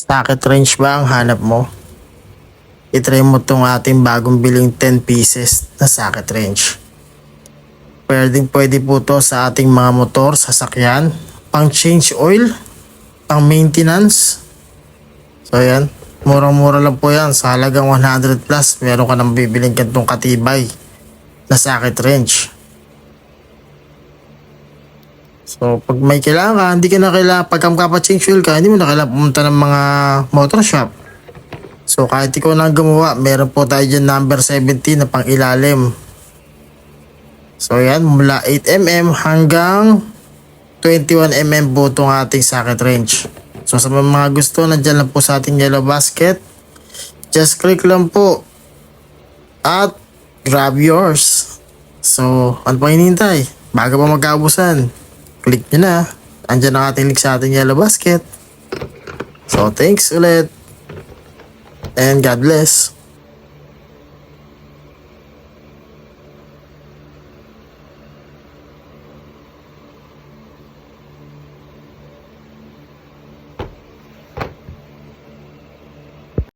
Socket wrench ba ang hanap mo? I-try mo tong ating bagong biling 10 pieces na socket wrench. Pwede po to sa ating mga motor, sasakyan, pang change oil, pang maintenance. So yan, murang-mura lang po yan. Sa halagang 100 plus, meron ka nang bibiling gantong katibay na socket wrench. So pag may kailangan, hindi ka na kailangan, pag magpapa-change oil ka, hindi mo na kailangan pumunta ng mga motor shop. So kahit ikaw na gumawa, meron po tayo dyan number 17 na pang ilalim. So yan, mula 8mm hanggang 21mm po itong ating socket wrench. So sa mga gusto, nandyan lang po sa ating yellow basket. Just click lang po at grab yours. So ano pang hinihintay? Bago pa magkaubusan, click nyo na. Andyan ang ating link sa ating yellow basket. So thanks ulit. And God bless.